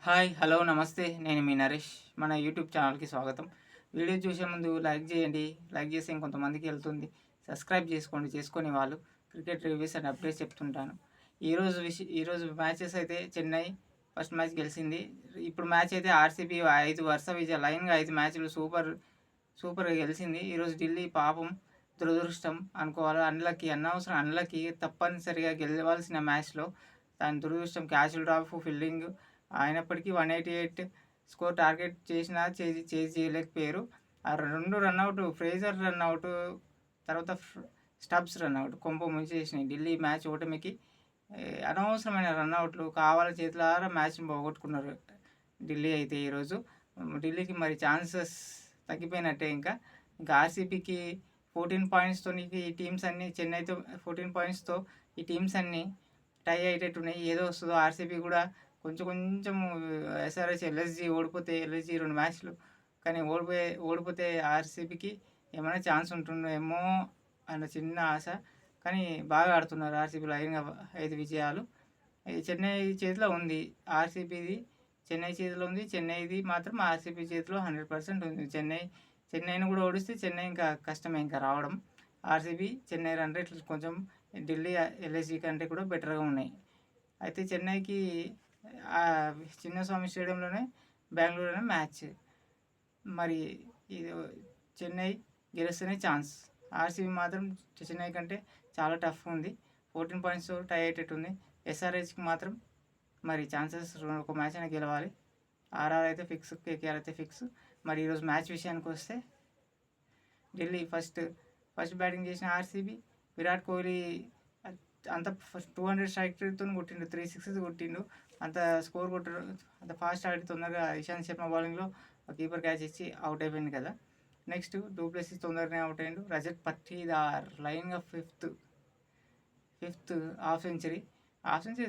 Hi hello నమస్తే నేను మీ నరేష్ మన యూట్యూబ్ ఛానల్కి స్వాగతం. వీడియో చూసే ముందు లైక్ చేయండి. లైక్ చేస్తే ఇంకొంతమందికి వెళ్తుంది. సబ్స్క్రైబ్ చేసుకోండి, చేసుకొని వాళ్ళు క్రికెట్ రివ్యూస్ అండ్ అప్డేట్స్ చెప్తుంటాను. ఈరోజు మ్యాచెస్ అయితే చెన్నై ఫస్ట్ మ్యాచ్ గెలిచింది. ఇప్పుడు మ్యాచ్ అయితే ఆర్సీబీ 5 వరుస విజయ లైన్గా 5 మ్యాచ్లు సూపర్గా గెలిచింది. ఈరోజు ఢిల్లీ పాపం దురదృష్టం అనుకోవాలి. అనవసరం అన్లకి తప్పనిసరిగా గెలవాల్సిన మ్యాచ్లో దాని దురదృష్టం క్యాచులు డ్రాప్ ఫీల్డింగ్ అయినప్పటికీ 188 స్కోర్ టార్గెట్ చేసినా చేజ్ చేయలేకపోయారు. ఆ 2 రన్అట్ ఫ్రేజర్ రన్అట్ తర్వాత స్టబ్స్ రన్అట్ కొంప ముంచేసినాయి ఢిల్లీ మ్యాచ్ ఓటమికి. అనవసరమైన రన్అట్లు కావాలి చేతులారా మ్యాచ్ని పోగొట్టుకున్నారు ఢిల్లీ అయితే. ఈరోజు ఢిల్లీకి మరి ఛాన్సెస్ తగ్గిపోయినట్టే. ఇంకా ఆర్సీబీకి 14 పాయింట్స్తో ఈ టీమ్స్ అన్నీ చెన్నైతో 14 పాయింట్స్తో ఈ టీమ్స్ అన్నీ టై అయ్యేటట్టున్నాయి. ఏదో వస్తుందో ఆర్సీబీ కూడా కొంచెం ఎస్ఆర్హెచ్ ఎల్ఎస్జీ ఓడిపోతే ఎల్ఎస్జీ 2 మ్యాచ్లు కానీ ఓడిపోతే ఆర్సీబీకి ఏమైనా ఛాన్స్ ఉంటుందేమో అన్న చిన్న ఆశ. కానీ బాగా ఆడుతున్నారు ఆర్సీబీ లైన్గా 5 విజయాలు. చెన్నై చేతిలో ఉంది ఆర్సీబీది, చెన్నై చేతిలో ఉంది. చెన్నైది మాత్రం ఆర్సీబీ చేతిలో 100% ఉంది. చెన్నైని కూడా ఓడిస్తే చెన్నై ఇంకా కష్టమే ఇంకా రావడం. ఆర్సీబీ చెన్నై రన్ రేట్లు కొంచెం ఢిల్లీ ఎల్ఎస్జీ కంటే కూడా బెటర్గా ఉన్నాయి. అయితే చెన్నైకి చిన్నస్వామి స్టేడియంలోనే బెంగళూరులోనే మ్యాచ్. మరి ఇది చెన్నై గెలుస్తేనే ఛాన్స్. ఆర్సీబీ మాత్రం చెన్నై కంటే చాలా టఫ్ ఉంది. 14 పాయింట్స్ టై అయ్యేటట్టు ఉంది. ఎస్ఆర్హెచ్కి మాత్రం మరి ఛాన్సెస్ ఒక మ్యాచ్ అయినా గెలవాలి. ఆర్ఆర్ అయితే ఫిక్స్, కేకేఆర్ అయితే ఫిక్స్. మరి ఈరోజు మ్యాచ్ విషయానికి వస్తే ఢిల్లీ ఫస్ట్ బ్యాటింగ్ చేసిన ఆర్సీబీ విరాట్ కోహ్లీ అంత 200 స్ట్రైక్ రేట్తో కొట్టిండు, 3 సిక్సెస్ కొట్టిండు. అంత స్కోర్ కొట్టారు, అంత ఫాస్ట్ ఆడి తొందరగా ఇషాంత్ శర్మ బౌలింగ్లో కీపర్ క్యాచ్ ఇచ్చి అవుట్ అయిపోయింది కదా. నెక్స్ట్ డూప్లెసిస్ తొందరగానే అవుట్ అయ్యిండు. రజత్ పట్టీదార్ లైన్గా ఫిఫ్త్ హాఫ్ సెంచరీ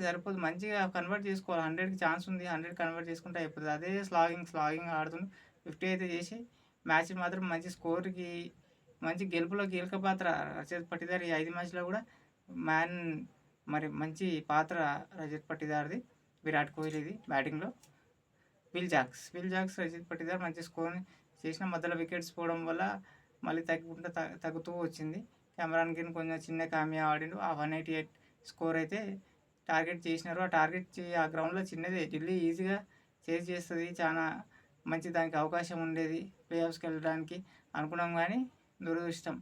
సరిపోదు, మంచిగా కన్వర్ట్ చేసుకోవాలి. 100కి ఛాన్స్ ఉంది, 100 కన్వర్ట్ చేసుకుంటే అయిపోతుంది. అదే స్లాగింగ్ ఆడుతుంది. 50 అయితే చేసి మ్యాచ్ మాత్రం మంచి స్కోర్కి మంచి గెలుపులో కీలక పాత్ర రజత్ పట్టిదార్. ఈ 5 మ్యాచ్లో కూడా మరి మంచి పాత్ర రజత్ పట్టిదార్ది. విరాట్ కోహ్లీది బ్యాటింగ్లో విల్ జాక్స్ రజత్ పట్టిదార్ మంచి స్కోర్ చేసిన మధ్యలో వికెట్స్ పోవడం వల్ల మళ్ళీ తగ్గుతూ వచ్చింది. కెమెరాన్ గిన్ కొంచెం చిన్న కామియా ఆడిండు. ఆ 188 స్కోర్ అయితే టార్గెట్ చేసినారు. ఆ గ్రౌండ్లో చిన్నదే, ఢిల్లీ ఈజీగా చేజ్ చేస్తుంది. చాలా మంచి దానికి అవకాశం ఉండేది ప్లే ఆఫ్స్కి వెళ్ళడానికి అనుకున్నాం, కానీ దురదృష్టం.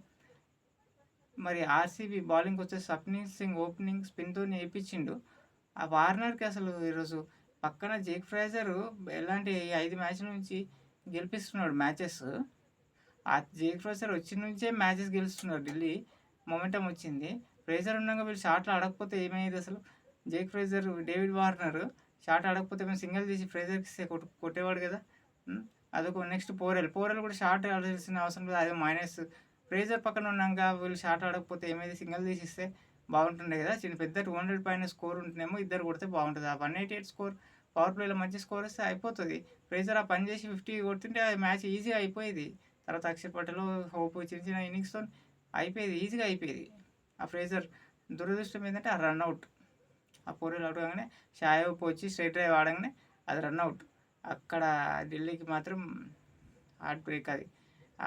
మరి ఆర్సీబీ బౌలింగ్కి వచ్చే స్వప్నిల్ సింగ్ ఓపెనింగ్ స్పిన్తో వేయించిండు. ఆ వార్నర్కి అసలు ఈరోజు పక్కన జేక్ ఫ్రేజర్ ఎలాంటి 5 మ్యాచ్ల నుంచి గెలిపిస్తున్నాడు మ్యాచెస్. ఆ జేక్ ఫ్రేజర్ వచ్చిన నుంచే మ్యాచెస్ గెలుస్తున్నారు ఢిల్లీ. మొమెంటం వచ్చింది. ఫ్రేజర్ ఉండగా వీళ్ళు షాట్లు ఆడకపోతే ఏమయ్యేది అసలు? Jake Fraser, David Warner shot ఆడకపోతే మేము సింగిల్ తీసి ఫ్రేజర్కి ఇస్తే కొట్టేవాడు కదా. అదొక నెక్స్ట్ పోరెల్ కూడా షాట్ ఆడాల్సిన అవసరం లేదు. అదే మైనస్. ఫ్రేజర్ పక్కన ఉన్నాక వీళ్ళు షాట్ ఆడకపోతే ఏమైంది? సింగిల్ తీసిస్తే బాగుంటుండే కదా. పెద్ద 200 పైన స్కోర్ ఉంటేనేమో ఇద్దరు కొడితే బాగుంటుంది. ఆ 188 స్కోర్ పవర్ ప్లేలో మంచి స్కోర్ వస్తే అయిపోతుంది. ఫ్రేజర్ ఆ పని చేసి 50 కొడుతుంటే ఆ మ్యాచ్ ఈజీగా అయిపోయేది. తర్వాత అక్షర్ పటేల్ హోప్ చిన్న ఇన్నింగ్స్తో ఈజీగా అయిపోయేది. ఆ ఫ్రేజర్ దురదృష్టం ఏంటంటే ఆ రన్అట్, ఆ పోరెల్ అవుట్ కాగానే షాయబ్ వచ్చి స్ట్రైట్ డ్రైవ్ ఆడగానే అది రన్అట్. అక్కడ ఢిల్లీకి మాత్రం హార్ట్ బ్రేక్ అది.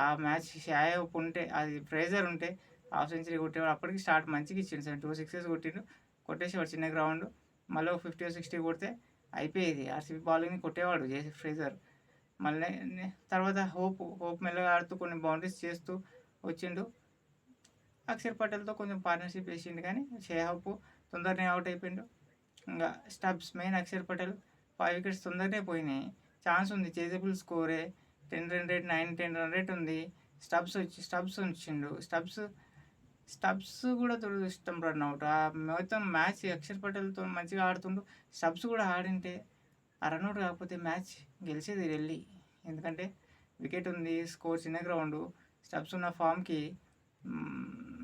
ఆ మ్యాచ్ షాయబ్ ఉంటే, అది ఫ్రేజర్ ఉంటే హాఫ్ సెంచరీ కొట్టేవాడు. అప్పటికి స్టార్ట్ మంచిగా ఇచ్చిండు. 2 సిక్సెస్ కొట్టిండు, కొట్టేసేవాడు చిన్న గ్రౌండ్. మళ్ళీ 50 60 కొడితే అయిపోయేది. ఆర్సీబీ బౌలింగ్ని కొట్టేవాడు ఫ్రేజర్. మళ్ళీ తర్వాత హోప్ మెల్లగా ఆడుతూ కొన్ని బౌండరీస్ చేస్తూ వచ్చిండు. అక్షర్ పటేల్తో కొంచెం పార్ట్నర్షిప్ వేసిండు, కానీ షేహబ్ తొందరనే అవుట్ అయిపోయిండు. ఇంకా Stubbs main Axar Patel 5 wickets తొందరనే పోయినాయి. ఛాన్స్ ఉంది, చేజబుల్ స్కోరే. 10 రన్ రేట్ 9-10 రన్ రేట్ ఉంది. స్టబ్స్ ఉంచిండు. స్టబ్స్ కూడా దురదృష్టం రన్అట్. ఆ మొత్తం మ్యాచ్ అక్షర్ పటేల్తో మంచిగా ఆడుతుండు. స్టబ్స్ కూడా ఆడింటే ఆ రన్అట్ కాకపోతే మ్యాచ్ గెలిచేది ఢిల్లీ. ఎందుకంటే వికెట్ ఉంది, స్కోర్ చిన్న గ్రౌండ్, స్టబ్స్ ఉన్న ఫామ్కి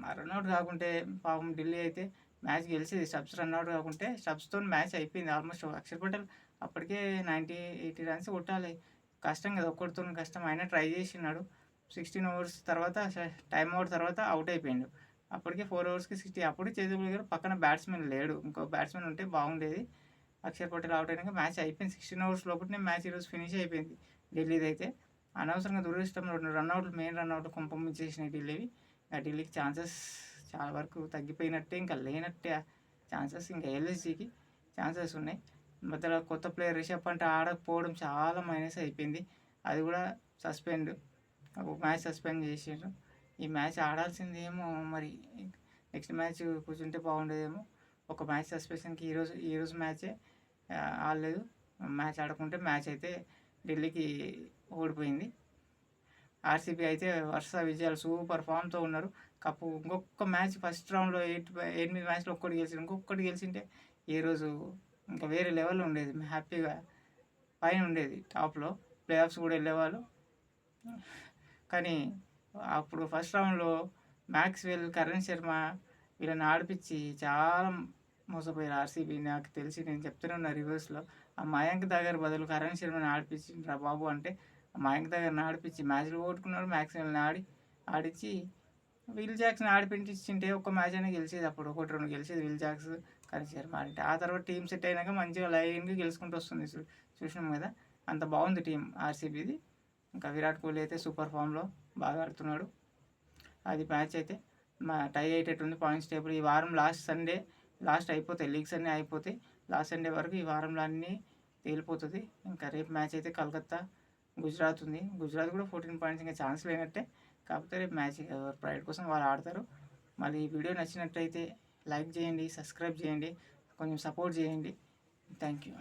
ఆ రన్అట్ కాకుంటే పాపం ఢిల్లీ అయితే మ్యాచ్ గెలిచేది. స్టబ్స్ రన్అట్ కాకుంటే స్టబ్స్తో మ్యాచ్ అయిపోయింది ఆల్మోస్ట్. అక్షర్ పటేల్ అప్పటికే 90-80 రన్స్ కొట్టాలి. కష్టం కదా, ఒక్కడితో కష్టం. అయినా ట్రై చేసినాడు. 16 ఓవర్స్ తర్వాత టైం అవుట్ తర్వాత అవుట్ అయిపోయిండు. అప్పటికే 4 ఓవర్స్కి 60. అప్పుడు చేజబుల్ గారు పక్కన బ్యాట్స్మెన్ లేడు, ఇంకో బ్యాట్స్మెన్ ఉంటే బాగుండేది. అక్షర్ పటేల్ అవుట్ అయినాక మ్యాచ్ అయిపోయింది. 16 ఓవర్స్ లోపలనే మ్యాచ్ ఈరోజు ఫినిష్ అయిపోయింది ఢిల్లీది అయితే. అనవసరంగా దురదృష్టంలో 2 రన్అట్లు మెయిన్ రన్అట్లు కొంపముంచేసినాయి ఢిల్లీవి. ఢిల్లీకి ఛాన్సెస్ చాలా వరకు తగ్గిపోయినట్టే, ఇంకా లేనట్టే ఛాన్సెస్. ఇంకా ఎల్ఎస్జీకి ఛాన్సెస్ ఉన్నాయి. మధ్యలో కొత్త ప్లేయర్ రిషబ్ పంట్ ఆడకపోవడం చాలా మైనస్ అయిపోయింది. అది కూడా సస్పెండ్, ఒక మ్యాచ్ సస్పెండ్ చేసిండ్రు. ఈ మ్యాచ్ ఆడాల్సిందేమో మరి నెక్స్ట్ మ్యాచ్ కూర్చుంటే బాగుండేదేమో. ఒక మ్యాచ్ సస్పెన్షన్కి ఈరోజు మ్యాచే ఆడలేదు. మ్యాచ్ ఆడకుంటే మ్యాచ్ అయితే ఢిల్లీకి ఓడిపోయింది. ఆర్సీబీ అయితే వరుస విజయాలు, సూపర్ ఫామ్తో ఉన్నారు. కప్పు ఇంకొక మ్యాచ్ ఫస్ట్ రౌండ్లో 8 మ్యాచ్లో ఒక్కటి గెలిచింది. ఇంకొకటి గెలిచింటే ఈరోజు ఇంకా వేరే లెవెల్లో ఉండేది. హ్యాపీగా పైన ఉండేది, టాప్లో ప్లే ఆఫ్స్ కూడా వెళ్ళేవాళ్ళు. కానీ అప్పుడు ఫస్ట్ రౌండ్లో మ్యాక్స్వెల్, కరణ్ శర్మ వీళ్ళని ఆడిపించి చాలా మోసపోయారు ఆర్సీబీ. నాకు తెలిసి నేను చెప్తూనే ఉన్నా రివ్యూస్లో, ఆ మయాంక్ దగ్గర బదులు కరణ్ శర్మని ఆడిపించిండ్రా బాబు అంటే, మయాంక్ దగ్గరని ఆడిపించి మ్యాచ్లు ఓడుకున్నాడు. మ్యాక్స్వెల్ని ఆడించి విల్ జాక్స్ని ఆడిపించింటే ఒక మ్యాచ్ అయినా గెలిచేది. అప్పుడు 1-2 గెలిచేది విల్ జాక్స్, కరణ్ శర్మ అంటే. ఆ తర్వాత టీం సెట్ అయినాక మంచిగా లైన్గా గెలుచుకుంటూ వస్తుంది. చూసినాం కదా, అంత బాగుంది టీం ఆర్సీబీది. ఇంకా విరాట్ కోహ్లీ అయితే సూపర్ ఫామ్లో బాగా ఆడుతున్నాడు. అది మ్యాచ్ అయితే టై అయ్యేటట్టుంది పాయింట్స్ టేబుల్. ఈ వారం లాస్ట్ అయిపోతాయి, లీగ్స్ అన్నీ అయిపోతాయి. లాస్ట్ సండే వరకు ఈ వారంలో అన్నీ తేలిపోతుంది. ఇంకా రేపు మ్యాచ్ అయితే కలకత్తా గుజరాత్ ఉంది. గుజరాత్ కూడా 14 పాయింట్స్, ఇంకా ఛాన్స్ లేనట్టే. కాకపోతే రేపు మ్యాచ్ ప్రైడ్ కోసం వాళ్ళు ఆడతారు. మళ్ళీ ఈ వీడియో నచ్చినట్టయితే లైక్ చేయండి, సబ్స్క్రైబ్ చేయండి, కొంచెం సపోర్ట్ చేయండి. Thank you.